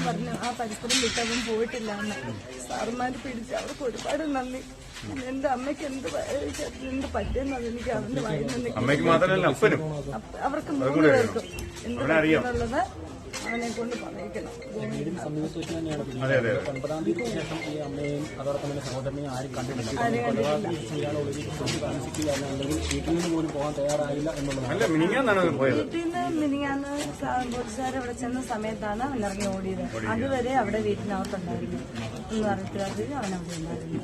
പറഞ്ഞു ആ പരിസരം വിട്ടവൻ പോയിട്ടില്ല എന്ന്. സാറുമാര് പിടിച്ച് അവർക്ക് ഒരുപാട് നന്ദി. എന്റെ അമ്മയ്ക്ക് എന്ത് പറ്റിയെന്നത് എനിക്ക് അവന്റെ വായിന്ന് അമ്മയ്ക്ക് മാത്രമല്ല അപ്പനും അവർക്ക് 3 പേർക്കും എന്ത് അവനെ കൊണ്ട് പറയിക്കണം. അതെ അതെ 9-ാം തീയതിക്ക് ശേഷം ഈ അമ്മയും അതോടൊപ്പം തന്നെ സഹോദരനെയും ആരും കണ്ടിട്ടില്ല. താമസിക്കുകയല്ല, അല്ലെങ്കിൽ വീട്ടിൽ നിന്ന് പോലും പോകാൻ തയ്യാറായില്ല എന്നുള്ളതാണ്. വീട്ടിൽ നിന്ന് മിനിങ്ങാന്ന് പോലീസുകാർ അവിടെ ചെന്ന സമയത്താണ് അവൻ ഇറങ്ങി ഓടിയത്. അതുവരെ അവിടെ വീട്ടിനകത്തുണ്ടായിരുന്നു. ഒന്നും അറിയത്തില്ലാതെ അവൻ അവിടെ ഉണ്ടായിരുന്നു.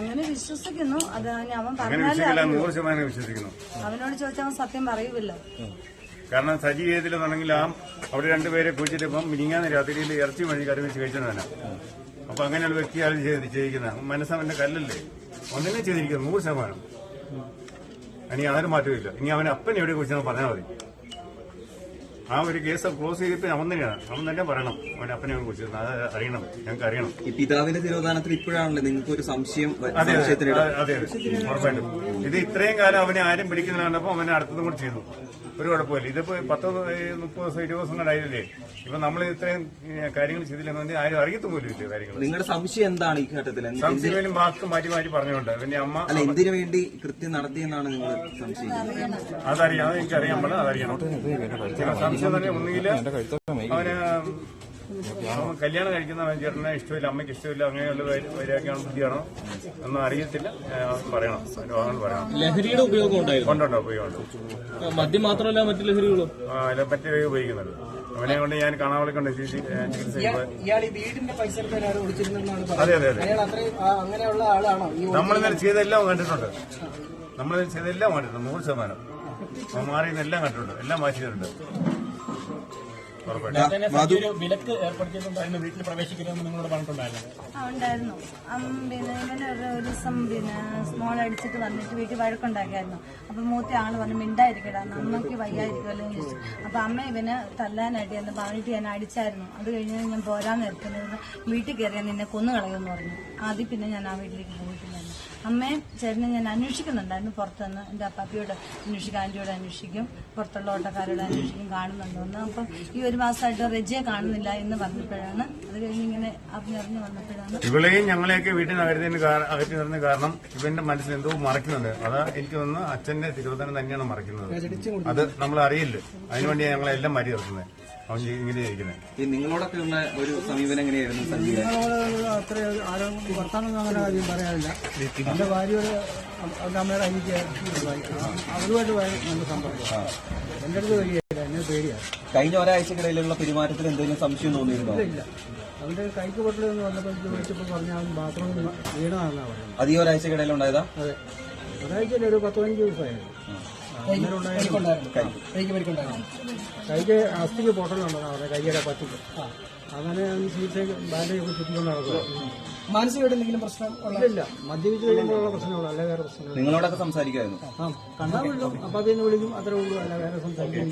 അങ്ങനെ വിശ്വസിക്കുന്നു. അത് അവൻ പറഞ്ഞാലും അവനോട് ചോദിച്ചാൽ അവൻ സത്യം പറയുമല്ലോ. കാരണം സജി ചെയ്തില്ലെന്നുണ്ടെങ്കിൽ അവിടെ 2 പേരെ കുഴിച്ചിട്ടിപ്പം മിനിങ്ങാന്ന് രാത്രിയിൽ ഇറച്ചി മഴി കറി വെച്ച് കഴിച്ചതാണ്. അപ്പൊ അങ്ങനെയുള്ള വ്യക്തിയാണ് ചെയ്തിരിക്കുന്നത്. മനസ്സവന്റെ കല്ലല്ലേ ഒന്നിനെ ചെയ്തിരിക്കുന്നത് 100%. ഇനി ആരും മാറ്റമില്ല. ഇനി അവൻ അപ്പൻ എവിടെ കുറിച്ചാണ് പറഞ്ഞാൽ മതി. ആ ഒരു കേസ് ക്ലോസ് ചെയ്തിട്ട് അവൻ തന്നെ പറയണം അവന്റെ അപ്പനെ കുറിച്ച്. അത് അറിയണം, ഞങ്ങൾക്ക് അറിയണം. ഈ പിതാവിന്റെ തിരോധാനത്തിൽ ഇപ്പോഴാണല്ലോ നിങ്ങൾക്ക് ഒരു സംശയം. അതെ അതെ ഉറപ്പായിട്ടും. ഇത് ഇത്രയും കാലം അവനെ ആരും പിടിക്കുന്ന കണ്ടപ്പോ അവനെ അടുത്തതും കൂടി ചെയ്തു. ഒരു കുഴപ്പമില്ല. ഇതിപ്പോ 10, 30 ദിവസം 20 ദിവസം കണ്ടായില്ലേ. ഇപ്പൊ നമ്മൾ ഇത്രയും കാര്യങ്ങൾ ചെയ്തില്ലെന്നുണ്ടെങ്കിൽ ആരും അറിയത്തു പോലും ഇല്ല കാര്യങ്ങൾ. നിങ്ങളുടെ സംശയം എന്താണ് ഈ ഘട്ടത്തിൽ? സംശയം വാക്ക് മാറ്റി പറഞ്ഞുകൊണ്ട് പിന്നെ അമ്മ അല്ല എന്തിനു വേണ്ടി കൃത്യം നടത്തിയെന്നാണ് നിങ്ങൾ സംശയിക്കുന്നത്? അതറിയാം, അത് എനിക്കറിയാൻ പാടില്ല. അതറിയണം. സംശയം തന്നെ ഒന്നുകിൽ അവന് കല്യാണം കഴിക്കുന്ന ചേട്ടനെ ഇഷ്ടമില്ല, അമ്മയ്ക്ക് ഇഷ്ടമില്ല, അങ്ങനെയുള്ള വൈരാഗ്യമാണോ ബുദ്ധിയാണോ ഒന്നും അറിയത്തില്ല. പറയണം, പറയണം. ലഹരിയുടെ ഉപയോഗം ഉണ്ടോ? ഉപയോഗമുണ്ട്. മദ്യം മാത്രമല്ല മറ്റു ലഹരികളും മറ്റു ഉപയോഗിക്കുന്നുണ്ട്. അവനെ കൊണ്ട് ഞാൻ കാണാവളിക്കൊണ്ട് ചികിത്സ. അതെ അതെ അതെ. നമ്മളിന്നലെ ചെയ്തെല്ലാം കണ്ടിട്ടുണ്ട്. 100%. അവൻ മാറിയെന്നെല്ലാം കണ്ടിട്ടുണ്ട്, എല്ലാം മാറ്റിയിട്ടുണ്ട്. വിലക്ക് ഏർപ്പെടുത്തിയിട്ടുണ്ടായിരുന്നു, വീട്ടിൽ പ്രവേശിക്കരുതെന്ന് നിങ്ങളോട് പറഞ്ഞിട്ടുണ്ടായിരുന്നു. ഉണ്ടായിരുന്നു. പിന്നെ ഇവന് ഒരു ദിവസം സ്മോൾ അടിച്ചിട്ട് വന്നിട്ട് വീട്ടിൽ വഴക്കുണ്ടാക്കിയായിരുന്നു. അപ്പൊ മൂത്ത ആള് പറഞ്ഞു മിണ്ടായിരിക്കടാ, അമ്മയ്ക്ക് വയ്യായിരിക്കുമല്ലോ എന്ന് ചോദിച്ചു. അപ്പൊ അമ്മ ഇവന് തല്ലാനായിട്ട് എന്ന് പറഞ്ഞിട്ട് ഞാൻ അടിച്ചായിരുന്നു. അത് കഴിഞ്ഞ് ഞാൻ പോരാൻ നിർത്തുന്നത് വീട്ടിൽ കയറിയാൽ നിന്നെ കൊന്നുകളയുമെന്ന് പറഞ്ഞു. ആദ്യം പിന്നെ ഞാൻ ആ വീട്ടിലേക്ക് പോയിട്ടില്ലായിരുന്നു. അമ്മയും ചേട്ടനെ ഞാൻ അന്വേഷിക്കുന്നുണ്ടായിരുന്നു പുറത്തുനിന്ന്. എന്റെ അപ്പാപ്പിയോട് അന്വേഷിക്കും, ആന്റിയോട് അന്വേഷിക്കും, പുറത്തുള്ള ഓട്ടക്കാരോട് അന്വേഷിക്കും കാണുന്നുണ്ടോന്ന്. അപ്പം ഈ 1 മാസമായിട്ട് റെജിയെ കാണുന്നില്ല എന്ന് പറഞ്ഞപ്പോഴാണ്, അത് കഴിഞ്ഞ് ഇങ്ങനെ അറിഞ്ഞു വന്നപ്പോഴാണ്. ഇവളെയും ഞങ്ങളെയൊക്കെ വീട്ടിൽ അകറ്റി നിർന്ന കാരണം ഇവന്റെ മനസ്സിൽ എന്തോ മറക്കുന്നുണ്ട്. അതാ എനിക്ക് തോന്നുന്നു അച്ഛന്റെ തിരുവോധനം തന്നെയാണ് മറക്കുന്നത്. അത് നമ്മൾ അറിയില്ല. അതിനുവേണ്ടി ഞങ്ങളെല്ലാം മാറ്റി നിർത്തുന്നത്. അവൻ ഇങ്ങനെ ഇരിക്കുന്നത്. നിങ്ങളോടൊക്കെ ഉള്ള ഒരു സമീപനം എങ്ങനെയായിരുന്നു സഞ്ജീവൻ? അത്ര ആരും വർത്താനം അങ്ങനെ കാര്യം പറയാനില്ല. എന്റെ ഭാര്യയോട് അവന്റെ അമ്മയുടെ എനിക്ക് അവരുമായിട്ട് നല്ല സമ്പർക്കം. എന്റെ അടുത്ത് വരികയില്ല, എന്നെ പേടിയാണ്. കഴിഞ്ഞ ഒരാഴ്ചക്കിടയിലുള്ള പെരുമാറ്റത്തിൽ എന്തെങ്കിലും സംശയം തോന്നിയിരുന്നോ? ഇല്ല. അവന്റെ കൈക്ക് പൊട്ടലെന്ന് വന്നപ്പോൾ ചോദിച്ചപ്പോൾ പറഞ്ഞ അവൻ ബാത്റൂമിൽ വീണതാണെന്നാണ് പറയുന്നത്. അത് ഈ ഒരാഴ്ചക്കിടയിലുണ്ടായതാ? അതെ, ഒരാഴ്ചയിൽ ഒരു 10-15 ദിവസമായിരുന്നു. കൈക്ക് അസ്ഥിക്ക് പൊട്ടലുണ്ടെന്നാണ് പറഞ്ഞത്, കൈയുടെ പറ്റിക്ക്. അങ്ങനെ ചികിത്സ ബാൻഡേജൊക്കെ ചുറ്റിക്കൊണ്ട് നടക്കുക. മാനസികമായിട്ട് എന്തെങ്കിലും പ്രശ്നം ഇല്ല, മദ്യപിച്ച് കഴിയുമ്പോഴുള്ള പ്രശ്നമുള്ളൂ, അല്ല വേറെ പ്രശ്നങ്ങൾ. നിങ്ങളോടൊക്കെ സംസാരിക്കായിരുന്നു? കണ്ടാൽ വിളിക്കും, അപ്പൊ അതിന് വിളിക്കും, അത്രേ ഉള്ളൂ, അല്ല വേറെ സംസാരിക്കാൻ.